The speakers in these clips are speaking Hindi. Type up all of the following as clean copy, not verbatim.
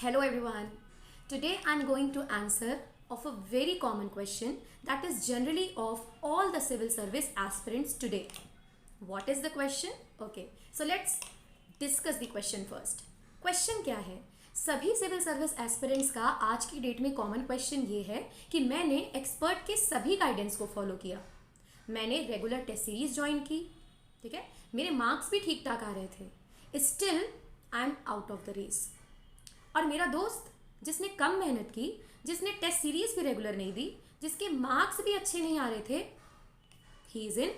Hello everyone. Today I'm going to answer of a very common question that is generally of all the civil service aspirants today. What is the question? Okay, so let's discuss the question first. Question क्या है? सभी सिविल सर्विस एस्पिरेंट्स का आज की डेट में कॉमन क्वेश्चन ये है कि मैंने एक्सपर्ट के सभी गाइडेंस को फॉलो किया, मैंने रेगुलर टेस्ट सीरीज ज्वाइन की, ठीक है, मेरे मार्क्स भी ठीक ठाक आ रहे थे, still I am out of the race. और मेरा दोस्त जिसने कम मेहनत की, जिसने टेस्ट सीरीज भी रेगुलर नहीं दी, जिसके मार्क्स भी अच्छे नहीं आ रहे थे, ही इज इन।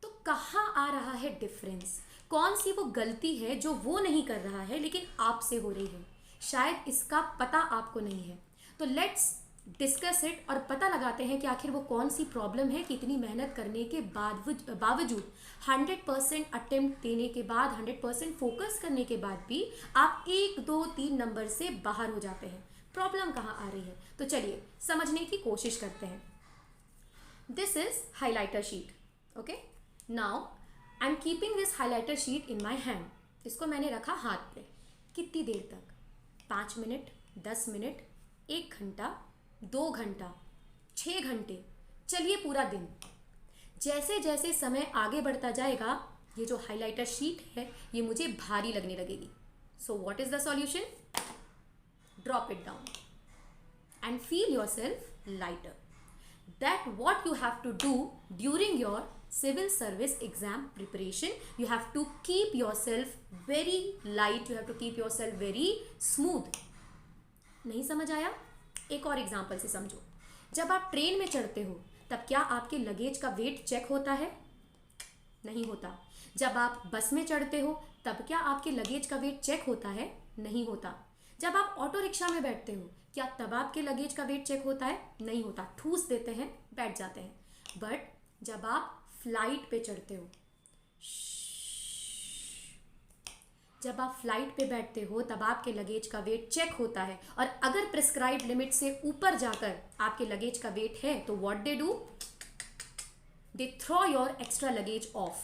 तो कहाँ आ रहा है डिफरेंस? कौन सी वो गलती है जो वो नहीं कर रहा है लेकिन आपसे हो रही है? शायद इसका पता आपको नहीं है। तो लेट्स डिस्कस इट और पता लगाते हैं कि आखिर वो कौन सी प्रॉब्लम है कि इतनी मेहनत करने के बावजूद 100% अटेम्प्ट देने के बाद, 100% फोकस करने के बाद भी आप 1 2 3 नंबर से बाहर हो जाते हैं। प्रॉब्लम कहाँ आ रही है? तो चलिए समझने की कोशिश करते हैं। This is highlighter sheet. Okay, now I am keeping this highlighter sheet in my hand. इसको मैंने रखा हाथ पे। कितनी देर तक? 5 मिनट, 10 मिनट, 1 घंटा, 2 घंटा, 6 घंटे, चलिए पूरा दिन। जैसे जैसे समय आगे बढ़ता जाएगा ये जो हाइलाइटर शीट है ये मुझे भारी लगने लगेगी। So what is the solution? Drop it down and feel yourself lighter. That what you have to do during your civil service exam preparation. You have to keep yourself very light, you have to keep yourself very smooth. नहीं समझ आया? एक और एग्जाम्पल से समझो। जब आप ट्रेन में चढ़ते हो तब क्या आपके लगेज का वेट चेक होता है? नहीं होता। जब आप बस में चढ़ते हो तब क्या आपके लगेज का वेट चेक होता है? नहीं होता। जब आप ऑटो रिक्शा में बैठते हो क्या तब आपके लगेज का वेट चेक होता है? नहीं होता। ठूस देते हैं, बैठ जाते हैं। बट जब आप फ्लाइट पे चढ़ते हो, जब आप फ्लाइट पे बैठते हो तब आपके लगेज का वेट चेक होता है, और अगर प्रिस्क्राइब्ड लिमिट से ऊपर जाकर आपके लगेज का वेट है तो what they do? They throw your extra luggage off.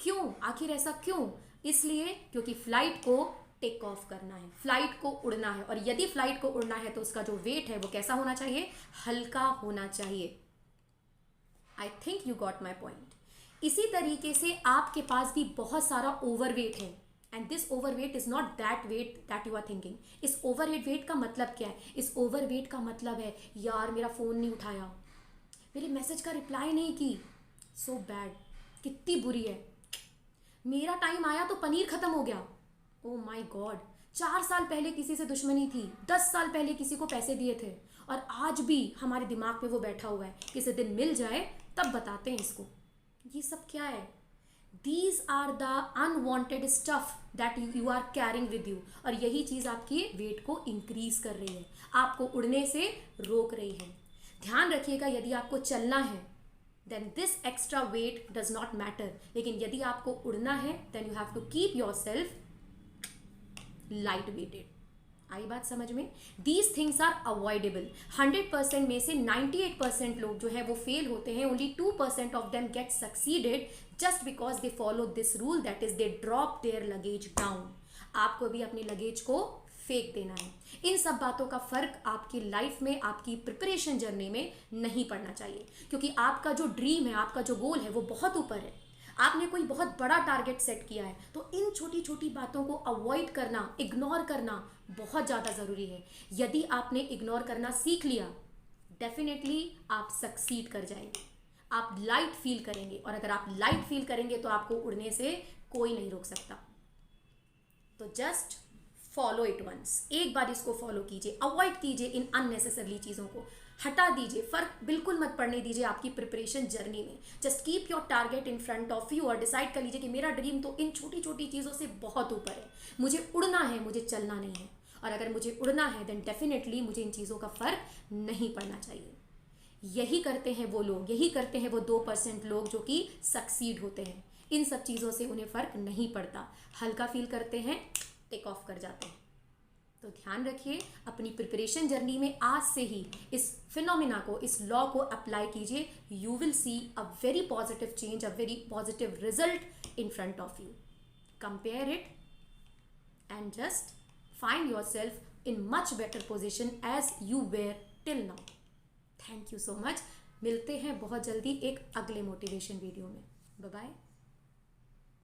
क्यों? आखिर ऐसा क्यों? इसलिए क्योंकि फ्लाइट को टेक ऑफ करना है, फ्लाइट को उड़ना है, और यदि फ्लाइट को उड़ना है तो उसका जो वेट है वो कैसा होना चाहिए? हल्का होना चाहिए। I think you got my point. इसी तरीके से आपके पास भी बहुत सारा ओवरवेट है, and this overweight is not that weight that you are thinking. इस ओवरवेट का मतलब क्या है? इस ओवरवेट का मतलब है यार मेरा फ़ोन नहीं उठाया, मेरे मैसेज का रिप्लाई नहीं की, सो बैड, कितनी बुरी है, मेरा टाइम आया तो पनीर खत्म हो गया, ओ माई गॉड, 4 साल पहले किसी से दुश्मनी थी, 10 साल पहले किसी को पैसे दिए थे, और आज भी हमारे दिमाग पे वो बैठा हुआ है, किसी दिन मिल जाए तब बताते हैं इसको। ये सब क्या है? These are the unwanted stuff that you are carrying with you, और यही चीज़ आपके वेट को इंक्रीज कर रही है, आपको उड़ने से रोक रही है। ध्यान रखिएगा, यदि आपको चलना है then this extra weight does not matter, लेकिन यदि आपको उड़ना है then you have to keep yourself light weighted. आई बात समझ में? These things are avoidable. 100% में से 98% लोग जो है वो फेल होते हैं, only 2% of them get succeeded just because they follow this rule, that is they drop their luggage down. आपको भी अपनी लगेज को फेंक देना है। इन सब बातों का फर्क आपकी लाइफ में, आपकी प्रिपरेशन जर्नी में नहीं पड़ना चाहिए, क्योंकि आपका जो ड्रीम है, आपका जो गोल है वो बहुत ऊपर है। आपने कोई बहुत बड़ा टारगेट सेट किया है, तो इन छोटी छोटी बातों को अवॉइड करना, इग्नोर करना बहुत ज़्यादा ज़रूरी है। यदि आपने इग्नोर करना सीख लिया, डेफिनेटली आप सक्सीड कर जाएंगे, आप लाइट फील करेंगे, और अगर आप लाइट फील करेंगे तो आपको उड़ने से कोई नहीं रोक सकता। तो जस्ट फॉलो इट वंस, एक बार इसको फॉलो कीजिए, अवॉइड कीजिए इन अननेसेसरली चीज़ों को, हटा दीजिए, फर्क बिल्कुल मत पड़ने दीजिए आपकी प्रिपरेशन जर्नी में। Just keep your target in front of you और डिसाइड कर लीजिए कि मेरा ड्रीम तो इन छोटी छोटी चीज़ों से बहुत ऊपर है, मुझे उड़ना है, मुझे चलना नहीं है, और अगर मुझे उड़ना है देन डेफिनेटली मुझे इन चीज़ों का फर्क नहीं पड़ना चाहिए। यही करते हैं वो लोग, यही करते हैं वो 2% लोग जो कि सक्सीड होते हैं। इन सब चीज़ों से उन्हें फ़र्क नहीं पड़ता, हल्का फील करते हैं, टेक ऑफ कर जाते हैं। तो ध्यान रखिए, अपनी प्रिपरेशन जर्नी में आज से ही इस फिनोमिना को, इस लॉ को अप्लाई कीजिए। You will see a very positive change, a very positive result in front of you. Compare it and just find yourself in much better position as you were till now. Thank you so much. मिलते हैं बहुत जल्दी एक अगले मोटिवेशन वीडियो में. Bye bye.